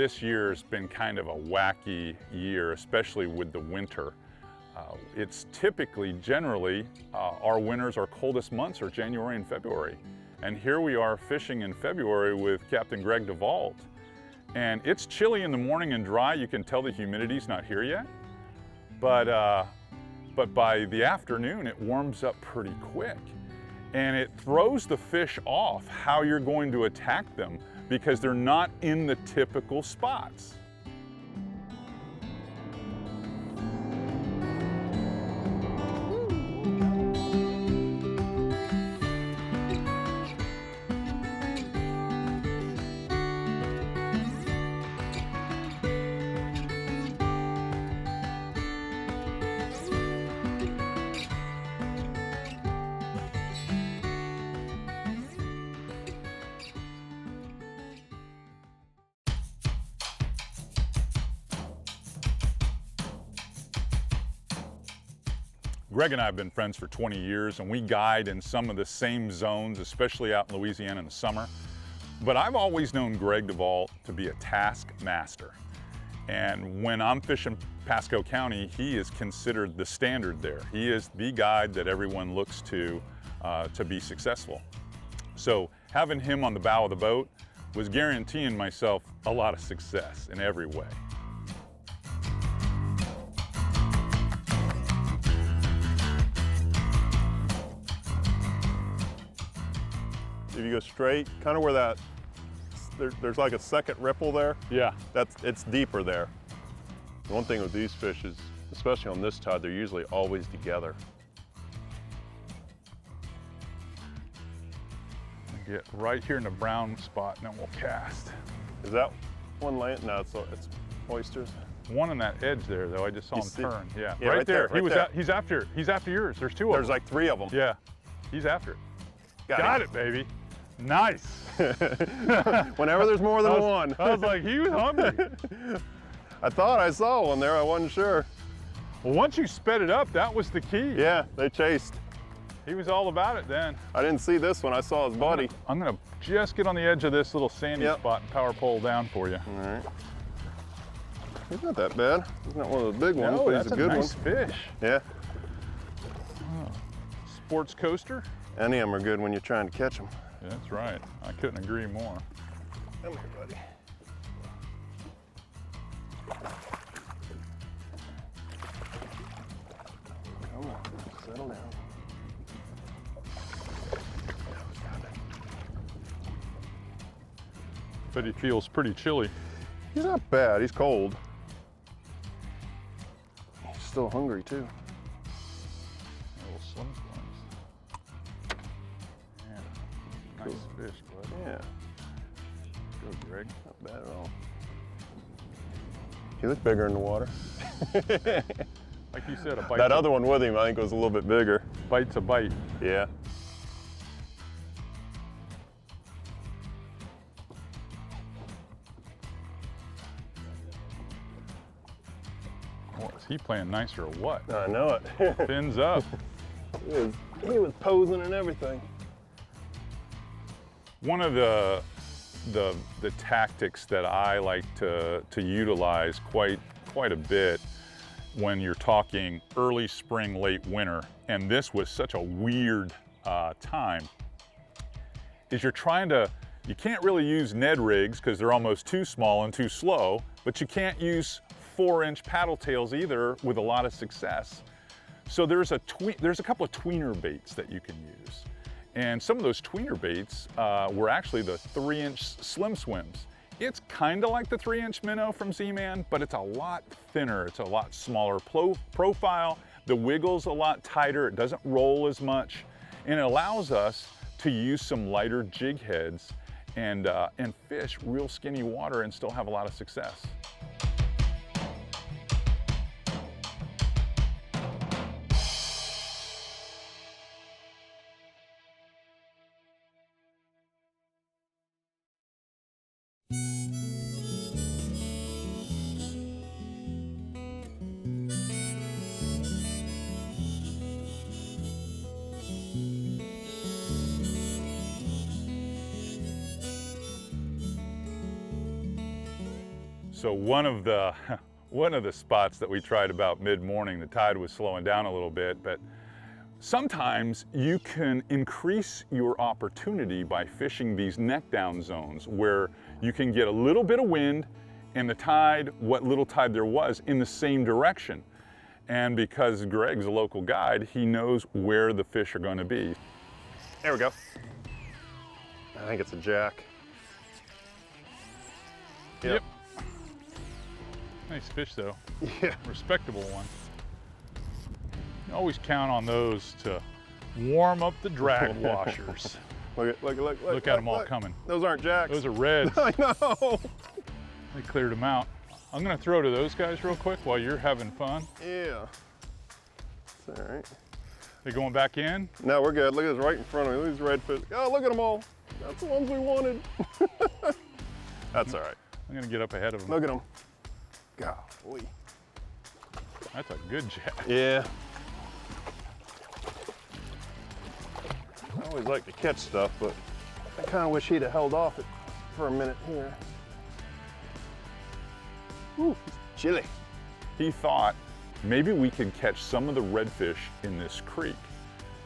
this year has been kind of a wacky year, especially with the winter. It's typically, generally, our winters, our coldest months are January and February. And here we are fishing in February with Captain Greg DeVault. And it's chilly in the morning and dry. You can tell the humidity's not here yet. But by the afternoon, it warms up pretty quick. And it throws the fish off how you're going to attack them because they're not in the typical spots. Greg and I have been friends for 20 years, and we guide in some of the same zones, especially out in Louisiana in the summer. But I've always known Greg DeVault to be a taskmaster. And when I'm fishing Pasco County, he is considered the standard there. He is the guide that everyone looks to be successful. So having him on the bow of the boat was guaranteeing myself a lot of success in every way. If you go straight, kind of where that, there's like a second ripple there. Yeah. It's deeper there. The one thing with these fish is, especially on this tide, they're usually always together. Get right here in the brown spot, and then we'll cast. Is that one land? No, it's oysters. One on that edge there, though. I just saw him turn. Yeah, yeah, right there. Right there. He's after yours. There's two of them. There's like 3 of them. Yeah, he's after it. Got it, baby. Nice. Whenever there's more than one. I was like, he was hungry. I thought I saw one there. I wasn't sure. Well, once you sped it up, that was the key. Yeah, they chased. He was all about it then. I didn't see this one. I saw his buddy. I'm gonna just get on the edge of this little sandy spot and power pole down for you. All right. He's not that bad. He's not one of the big ones, No, but that's he's a good nice one. fish. Yeah. Oh, sports coaster. Any of them are good when you're trying to catch them. Yeah, that's right. I couldn't agree more. Come here, buddy. Come on, settle down. But he feels pretty chilly. He's not bad. He's cold. He's still hungry too. Little slim slims. Yeah. Nice fish, bud. Yeah. Good, Greg. Not bad at all. He looked bigger in the water. Like you said, a bite. That other one with him, I think, was a little bit bigger. Bite's a bite. Yeah. What, is he playing nicer or what? I know it. Fins up. He was posing and everything. One of the tactics that I like to utilize quite a bit when you're talking early spring, late winter, and this was such a weird time, is you can't really use Ned rigs because they're almost too small and too slow, but you can't use 4-inch paddle tails either with a lot of success. So there's a couple of tweener baits that you can use. And some of those tweener baits were actually the 3-inch slim swims. It's kind of like the 3-inch minnow from Z-Man, but it's a lot thinner. It's a lot smaller profile. The wiggle's a lot tighter. It doesn't roll as much. And it allows us to use some lighter jig heads and fish real skinny water and still have a lot of success. So one of the spots that we tried about mid-morning, the tide was slowing down a little bit, but sometimes you can increase your opportunity by fishing these neck down zones where you can get a little bit of wind and the tide, what little tide there was, in the same direction. And because Greg's a local guide, he knows where the fish are going to be. There we go. I think it's a jack. Yep. Nice fish though. Yeah. Respectable one. You always count on those to warm up the drag washers. Look at them all coming. Those aren't jacks. Those are reds. I know. They cleared them out. I'm gonna throw to those guys real quick while you're having fun. Yeah. It's all right. They going back in? No, we're good. Look at this right in front of me. Look at these redfish. Oh, look at them all. That's the ones we wanted. That's all right. I'm gonna get up ahead of them. Look at them. Golly. That's a good jack. Yeah. I always like to catch stuff, but I kind of wish he'd have held off it for a minute here. Ooh, it's chilly. He thought maybe we could catch some of the redfish in this creek.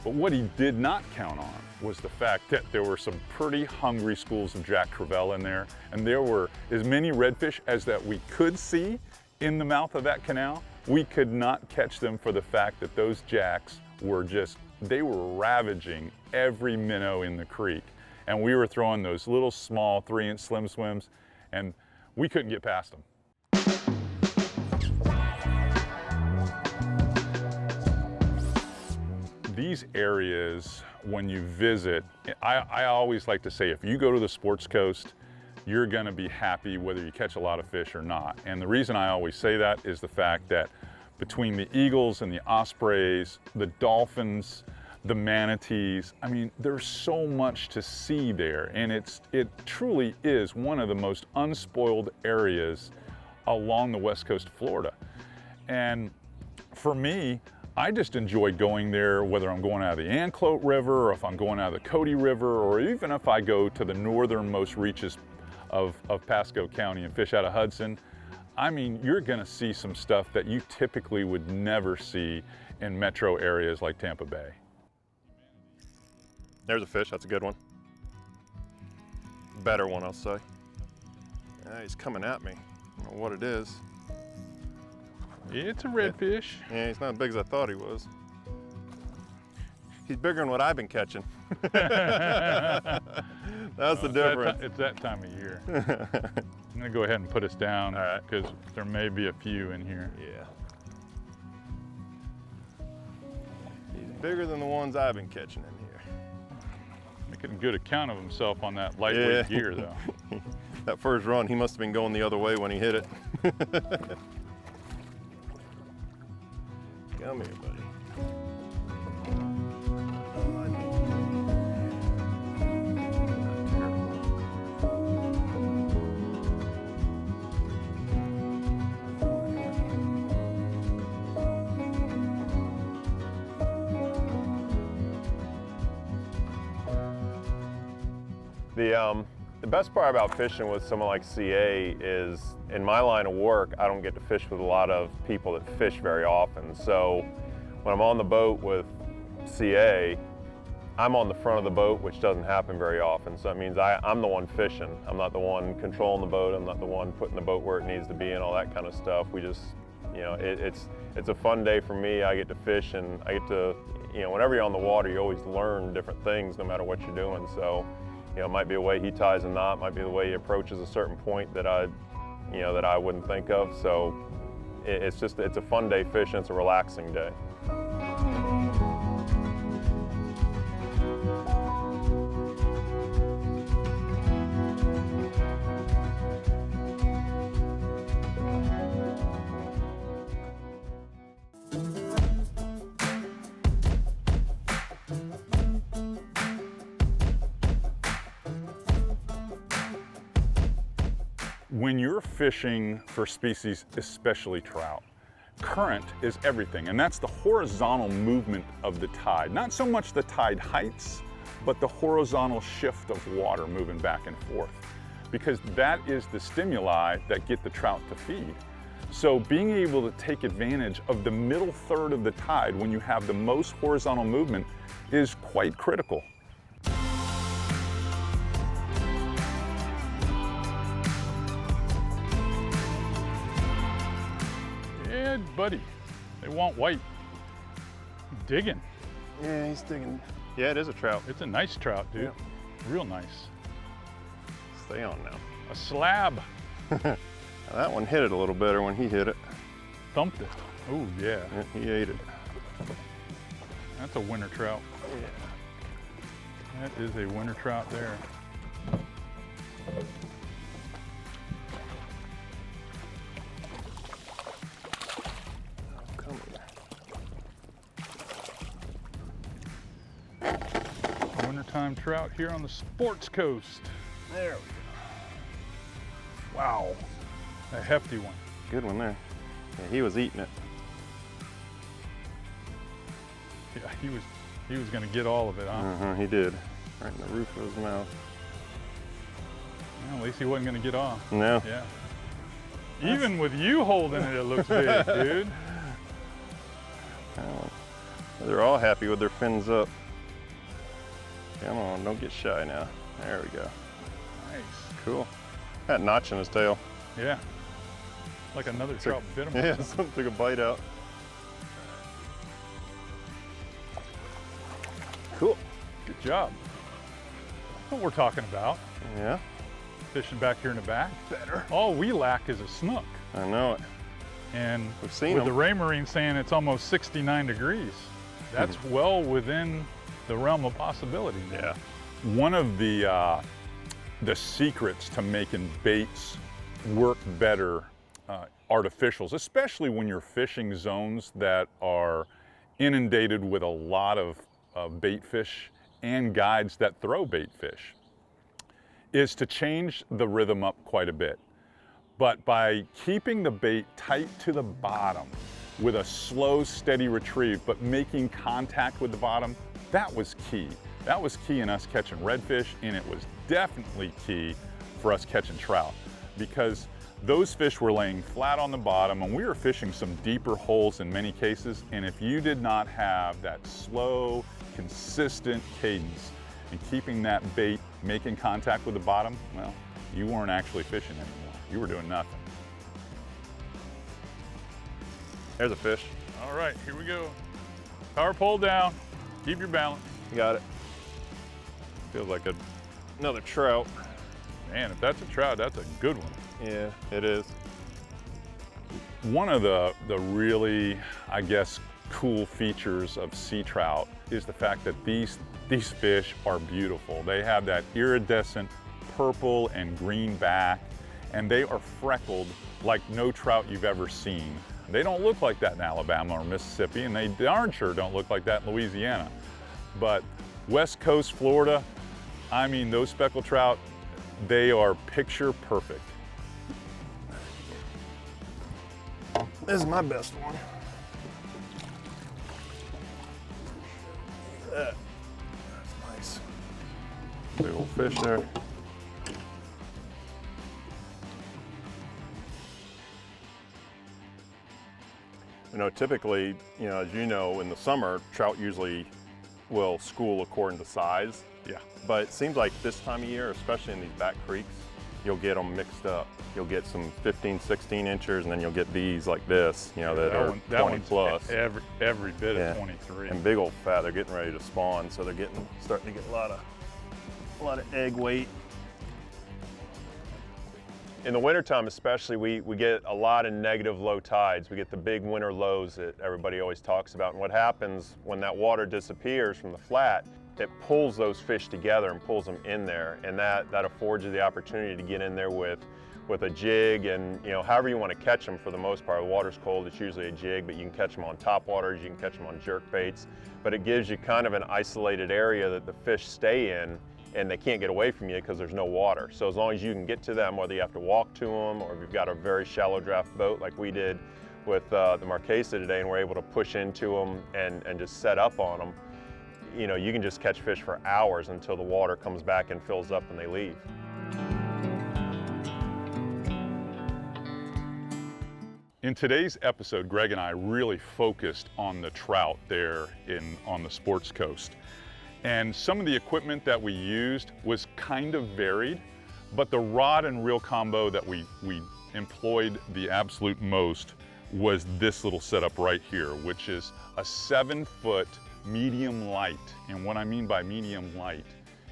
But what he did not count on was the fact that there were some pretty hungry schools of Jack Crevalle in there, and there were as many redfish as that we could see in the mouth of that canal. We could not catch them for the fact that those jacks were they were ravaging every minnow in the creek. And we were throwing those little small 3-inch slim swims, and we couldn't get past them. These areas, when you visit, I always like to say, if you go to the Sports Coast, you're gonna be happy whether you catch a lot of fish or not. And the reason I always say that is the fact that between the eagles and the ospreys, the dolphins, the manatees, I mean, there's so much to see there. And it truly is one of the most unspoiled areas along the west coast of Florida. And for me, I just enjoy going there, whether I'm going out of the Anclote River, or if I'm going out of the Cody River, or even if I go to the northernmost reaches of Pasco County and fish out of Hudson. I mean, you're gonna see some stuff that you typically would never see in metro areas like Tampa Bay. There's a fish, that's a good one. Better one, I'll say. He's coming at me. I don't know what it is. It's a redfish. Yeah, he's not as big as I thought he was. He's bigger than what I've been catching. That's the difference. It's that time of year. I'm gonna go ahead and put us down, all right, because there may be a few in here. Yeah. He's bigger than the ones I've been catching in here. Making a good account of himself on that lightweight gear, though. That first run, he must have been going the other way when he hit it. Come here, buddy. The best part about fishing with someone like C.A. is, in my line of work, I don't get to fish with a lot of people that fish very often. So when I'm on the boat with C.A., I'm on the front of the boat, which doesn't happen very often. So it means I'm the one fishing. I'm not the one controlling the boat. I'm not the one putting the boat where it needs to be and all that kind of stuff. We just, you know, it's a fun day for me. I get to fish, and I get to, you know, whenever you're on the water, you always learn different things no matter what you're doing. So, you know, it might be a way he ties a knot, might be the way he approaches a certain point that I wouldn't think of. So it's a fun day fishing. It's a relaxing day. When you're fishing for species, especially trout, current is everything, and that's the horizontal movement of the tide. Not so much the tide heights, but the horizontal shift of water moving back and forth. because that is the stimuli that get the trout to feed. So being able to take advantage of the middle third of the tide when you have the most horizontal movement is quite critical. Yeah, buddy, they want white. Digging. Yeah, he's digging. Yeah, it is a trout. It's a nice trout, dude. Yeah. Real nice. Stay on now. A slab. Now, that one hit it a little better when he hit it. Thumped it. Oh, yeah. Yeah, he ate it. That's a winter trout. Yeah. That is a winter trout there. Come here. Wintertime trout here on the Sports Coast. There we go. Wow, a hefty one. Good one there. Yeah, he was eating it. Yeah, he was gonna get all of it, huh? He did. Right in the roof of his mouth. Well, at least he wasn't gonna get off. No. Yeah. Even with you holding it, it looks big, dude. Oh, they're all happy with their fins up. Come on, don't get shy now. There we go. Nice. Cool. That notch in his tail. Yeah. Like another trout bit him. Yeah, something took a bite out. Cool. Good job. That's what we're talking about. Yeah. Fishing back here in the back. Better. All we lack is a snook. I know it. And We've seen with them. the Raymarine saying it's almost 69 degrees, that's well within the realm of possibility. Yeah. One of the secrets to making baits work better, artificials, especially when you're fishing zones that are inundated with a lot of bait fish and guides that throw bait fish, is to change the rhythm up quite a bit. But by keeping the bait tight to the bottom with a slow, steady retrieve, but making contact with the bottom, that was key. That was key in us catching redfish, and it was definitely key for us catching trout, because those fish were laying flat on the bottom and we were fishing some deeper holes in many cases, and if you did not have that slow, consistent cadence and keeping that bait making contact with the bottom, well, you weren't actually fishing anymore. You were doing nothing. There's a fish. All right, here we go. Power pole down, keep your balance. Got it. Feels like another trout. Man, if that's a trout, that's a good one. Yeah, it is. One of the really, I guess, cool features of sea trout is the fact that these fish are beautiful. They have that iridescent purple and green back, and they are freckled like no trout you've ever seen. They don't look like that in Alabama or Mississippi, and they darn sure don't look like that in Louisiana. But West Coast Florida, I mean, those speckled trout, they are picture perfect. This is my best one. That's nice. Big old fish there. You know, typically, as you know, in the summer, trout usually will school according to size. Yeah. But it seems like this time of year, especially in these back creeks, you'll get them mixed up. You'll get some 15, 16 inchers, and then you'll get these like this, that are 20 plus. Every bit Yeah. of 23. And big old fat, they're getting ready to spawn, so they're starting to get a lot of egg weight. In the wintertime especially, we get a lot of negative low tides. We get the big winter lows that everybody always talks about. And what happens when that water disappears from the flat, it pulls those fish together and pulls them in there. And that affords you the opportunity to get in there with a jig, and however you want to catch them. For the most part, the water's cold, it's usually a jig, but you can catch them on top waters, you can catch them on jerk baits. But it gives you kind of an isolated area that the fish stay in, and they can't get away from you because there's no water. So as long as you can get to them, whether you have to walk to them or if you've got a very shallow draft boat like we did with the Marquesa today, and we're able to push into them and just set up on them, you can just catch fish for hours until the water comes back and fills up and they leave. In today's episode, Greg and I really focused on the trout there on the Sports Coast. And some of the equipment that we used was kind of varied, but the rod and reel combo that we employed the absolute most was this little setup right here, which is a 7-foot medium light. And what I mean by medium light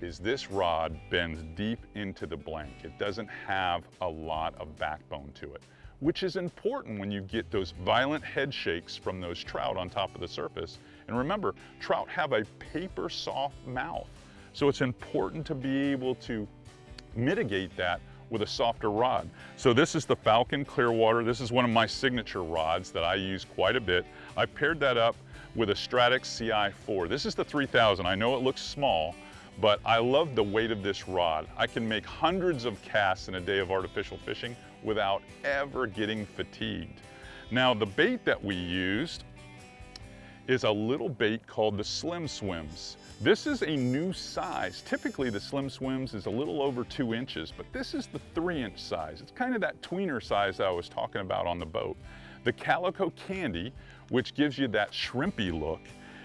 is this rod bends deep into the blank. It doesn't have a lot of backbone to it, which is important when you get those violent head shakes from those trout on top of the surface. And remember, trout have a paper soft mouth. So it's important to be able to mitigate that with a softer rod. So this is the Falcon Clearwater. This is one of my signature rods that I use quite a bit. I paired that up with a Stratix CI4. This is the 3000. I know it looks small, but I love the weight of this rod. I can make hundreds of casts in a day of artificial fishing without ever getting fatigued. Now, the bait that we used is a little bait called the Slim Swims. This is a new size. Typically the Slim Swims is a little over 2 inches, but this is the 3-inch size. It's kind of that tweener size that I was talking about on the boat. The Calico Candy, which gives you that shrimpy look,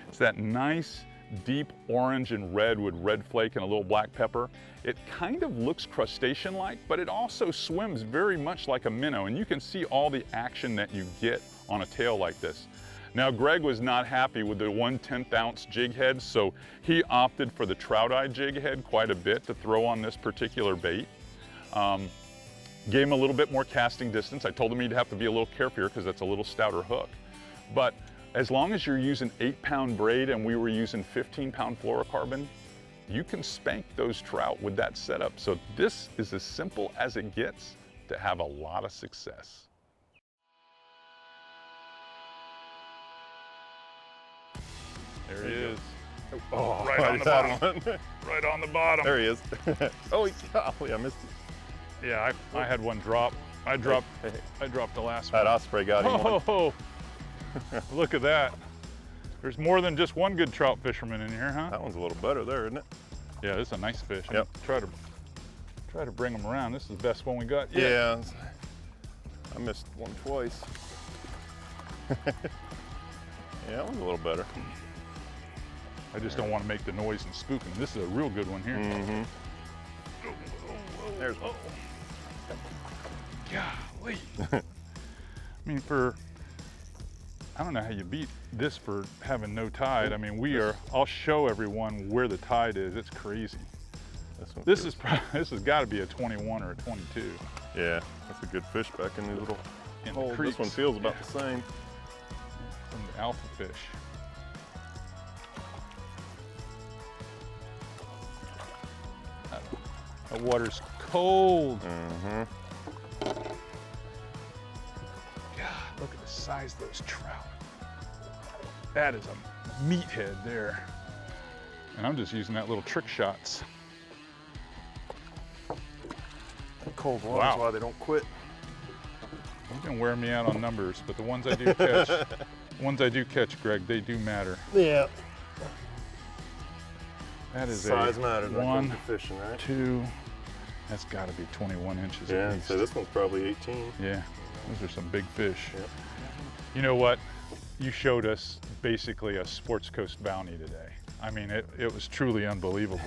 it's that nice deep orange and red with red flake and a little black pepper. It kind of looks crustacean-like, but it also swims very much like a minnow, and you can see all the action that you get on a tail like this. Now, Greg was not happy with the 1/10 ounce jig head, so he opted for the trout eye jig head quite a bit to throw on this particular bait. Gave him a little bit more casting distance. I told him he'd have to be a little careful because that's a little stouter hook. But as long as you're using 8-pound braid and we were using 15-pound fluorocarbon, you can spank those trout with that setup. So this is as simple as it gets to have a lot of success. There he is. Oh, Right on the bottom. Right on the bottom. There he is. Oh, golly, I missed it. Yeah, I had one drop. I dropped the last one. That osprey got him one. Oh, look at that. There's more than just one good trout fisherman in here, huh? That one's a little better there, isn't it? Yeah, this is a nice fish. Yep. Try to bring them around. This is the best one we got. Yeah. I missed one twice. Yeah, that one's a little better. I just don't want to make the noise and spook them. This is a real good one here. Mm-hmm. There's one. Golly. I mean, I don't know how you beat this for having no tide. I mean, I'll show everyone where the tide is. It's crazy. This has got to be a 21 or a 22. Yeah, that's a good fish back in these little holes. Creeks. This one feels about the same. From the alpha fish. The water's cold. Mm-hmm. God, look at the size of those trout. That is a meathead there. And I'm just using that little trick shots. Cold water is why they don't quit. You've been wearing me out on numbers, but the ones I do catch, Greg, they do matter. Yeah. That is size matters. 1, fishing, right? 2. That's got to be 21 inches. Yeah, at least. so this one's probably 18. Yeah, those are some big fish. Yep. You know what? You showed us basically a Sports Coast bounty today. I mean, it was truly unbelievable.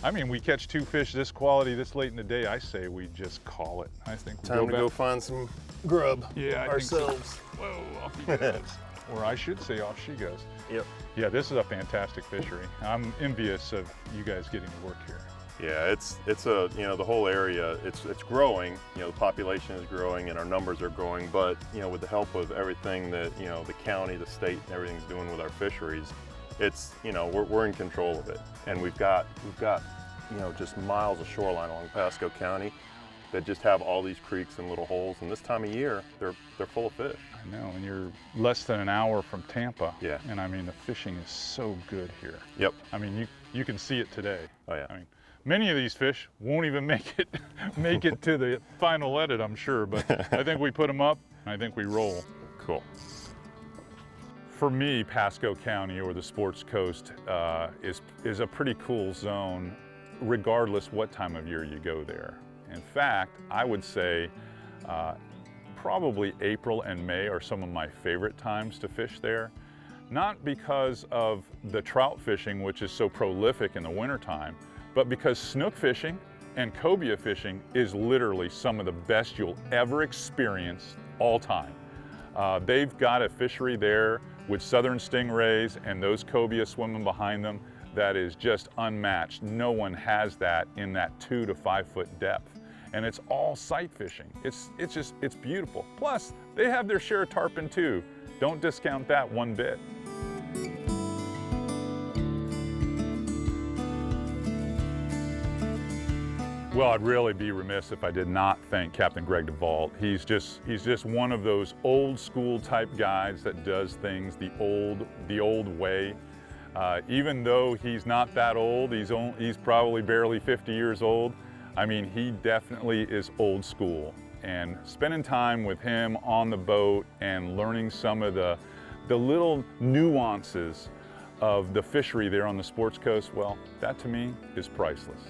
I mean, we catch 2 fish this quality this late in the day. I say we just call it. I think we'll Time to go find some grub ourselves. Whoa, off he goes. Or I should say off she goes. Yep. Yeah, this is a fantastic fishery. I'm envious of you guys getting to work here. Yeah, it's a, the whole area, it's growing, the population is growing and our numbers are growing, but, with the help of everything that, the county, the state, and everything's doing with our fisheries, it's, we're in control of it. And we've got, just miles of shoreline along Pasco County that just have all these creeks and little holes, and this time of year, they're full of fish. I know, and you're less than an hour from Tampa. Yeah. And I mean, the fishing is so good here. Yep. I mean, you can see it today. Oh yeah. I mean, many of these fish won't even make it to the final edit, I'm sure, but I think we put them up, and I think we roll. Cool. For me, Pasco County or the Sports Coast is a pretty cool zone, regardless what time of year you go there. In fact, I would say probably April and May are some of my favorite times to fish there. Not because of the trout fishing, which is so prolific in the wintertime, but because snook fishing and cobia fishing is literally some of the best you'll ever experience all time. They've got a fishery there with southern stingrays and those cobia swimming behind them that is just unmatched. No one has that in that 2 to 5 foot depth. And it's all sight fishing. It's beautiful. Plus, they have their share of tarpon too. Don't discount that one bit. Well, I'd really be remiss if I did not thank Captain Greg DeVault. He's just one of those old school type guys that does things the old way. Even though he's not that old, he's probably barely 50 years old. I mean, he definitely is old school. And spending time with him on the boat and learning some of the little nuances of the fishery there on the Sports Coast, well, that to me is priceless.